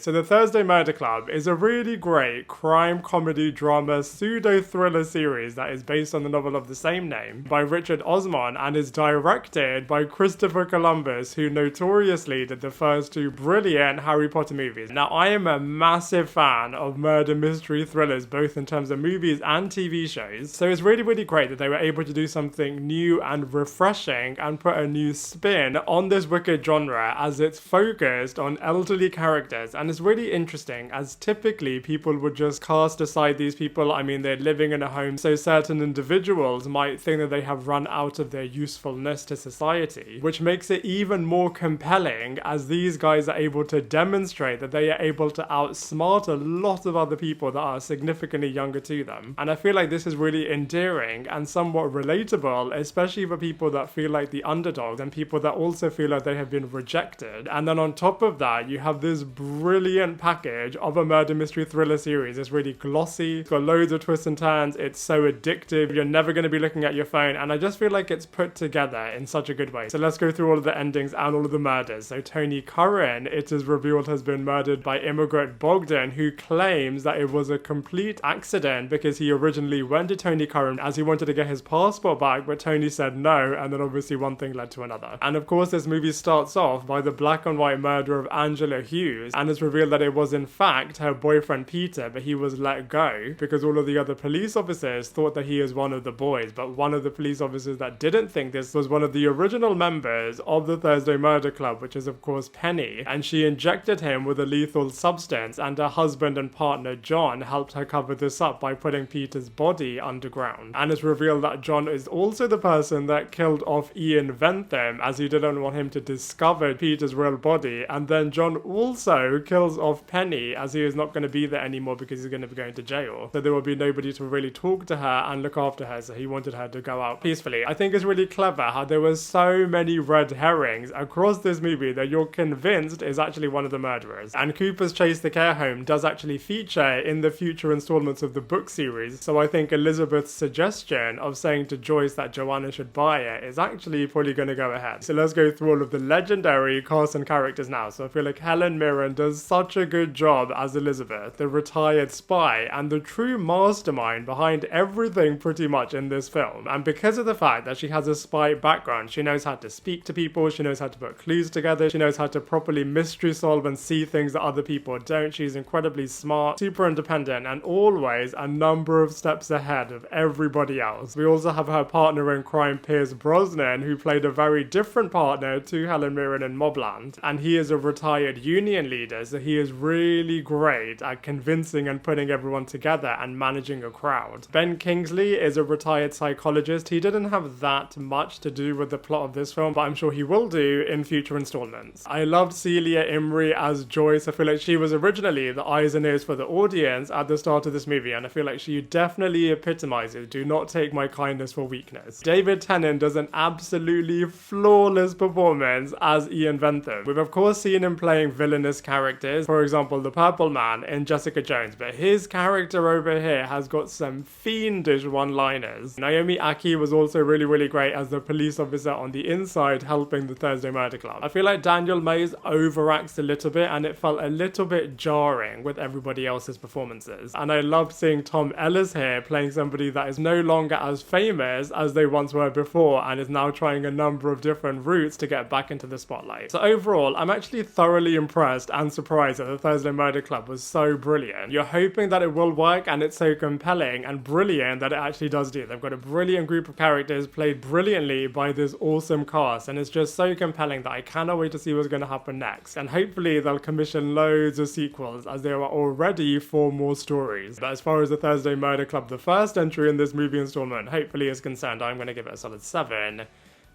So the Thursday Murder Club is a really great crime comedy drama pseudo-thriller series that is based on the novel of the same name by Richard Osman and is directed by Christopher Columbus, who notoriously did the first two brilliant Harry Potter movies. Now, I am a massive fan of murder mystery thrillers, both in terms of movies and TV shows, so it's really, really great that they were able to do something new and refreshing and put a new spin on this wicked genre as it's focused on elderly characters. And it's really interesting, as typically people would just cast aside these people. I mean, they're living in a home, so certain individuals might think that they have run out of their usefulness to society, which makes it even more compelling as these guys are able to demonstrate that they are able to outsmart a lot of other people that are significantly younger to them. And I feel like this is really endearing and somewhat relatable, especially for people that feel like the underdogs and people that also feel like they have been rejected. And then on top of that, you have this brilliant package of a murder mystery thriller series. It's really glossy, it's got loads of twists and turns, it's so addictive, you're never going to be looking at your phone, and I just feel like it's put together in such a good way. So let's go through all of the endings and all of the murders. So Tony Curran, it is revealed, has been murdered by immigrant Bogdan, who claims that it was a complete accident because he originally went to Tony Curran as he wanted to get his passport back, but Tony said no, and then obviously one thing led to another. And of course this movie starts off by the black and white murder of Angela Hughes, and it's revealed that it was in fact her boyfriend Peter, but he was let go because all of the other police officers thought that he is one of the boys. But one of the police officers that didn't think this was one of the original members of the Thursday Murder Club, which is of course Penny, and she injected him with a lethal substance, and her husband and partner John helped her cover this up by putting Peter's body underground. And it's revealed that John is also the person that killed off Ian Ventham, as he didn't want him to discover Peter's real body, and then John also kills off Penny as he is not going to be there anymore because he's going to be going to jail, so there will be nobody to really talk to her and look after her, so he wanted her to go out peacefully. I think it's really clever how there were so many red herrings across this movie that you're convinced is actually one of the murderers. And Cooper's Chase the Care Home does actually feature in the future installments of the book series, so I think Elizabeth's suggestion of saying to Joyce that Joanna should buy it is actually probably going to go ahead. So let's go through all of the legendary cast and characters now. So I feel like Helen Mirren does such a good job as Elizabeth, the retired spy and the true mastermind behind everything pretty much in this film. And because of the fact that she has a spy background, she knows how to speak to people, she knows how to put clues together, she knows how to properly mystery solve and see things that other people don't. She's incredibly smart, super independent, and always a number of steps ahead of everybody else. We also have her partner in crime, Pierce Brosnan, who played a very different partner to Helen Mirren in Mobland, and he is a retired union leader, so he is really great at convincing and putting everyone together and managing a crowd. Ben Kingsley is a retired psychologist. He didn't have that much to do with the plot of this film, but I'm sure he will do in future installments. I loved Celia Imrie as Joyce. I feel like she was originally the eyes and ears for the audience at the start of this movie, and I feel like she definitely epitomizes do not take my kindness for weakness. David Tennant does an absolutely flawless performance as Ian Ventham. We've of course seen him playing villainous characters, for example the Purple Man in Jessica Jones, but his character over here has got some fiendish one-liners. Naomi Ackie was also really, really great as the police officer on the inside helping the Thursday Murder Club. I feel like Daniel Mays overacts a little bit and it felt a little bit jarring with everybody else's performances. And I loved seeing Tom Ellis here playing somebody that is no longer as famous as they once were before and is now trying a number of different routes to get back into the spotlight. So overall, I'm actually thoroughly impressed and surprised that the Thursday Murder Club was so brilliant. You're hoping that it will work, and it's so compelling and brilliant that it actually does do. They've got a brilliant group of characters played brilliantly by this awesome cast, and it's just so compelling that I cannot wait to see what's going to happen next. And hopefully they'll commission loads of sequels, as there are already 4 more stories. But as far as the Thursday Murder Club, the first entry in this movie installment, hopefully is concerned, I'm going to give it a solid 7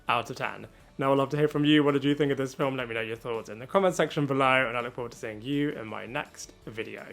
out of 10. Now I'd love to hear from you. What did you think of this film? Let me know your thoughts in the comment section below, and I look forward to seeing you in my next video.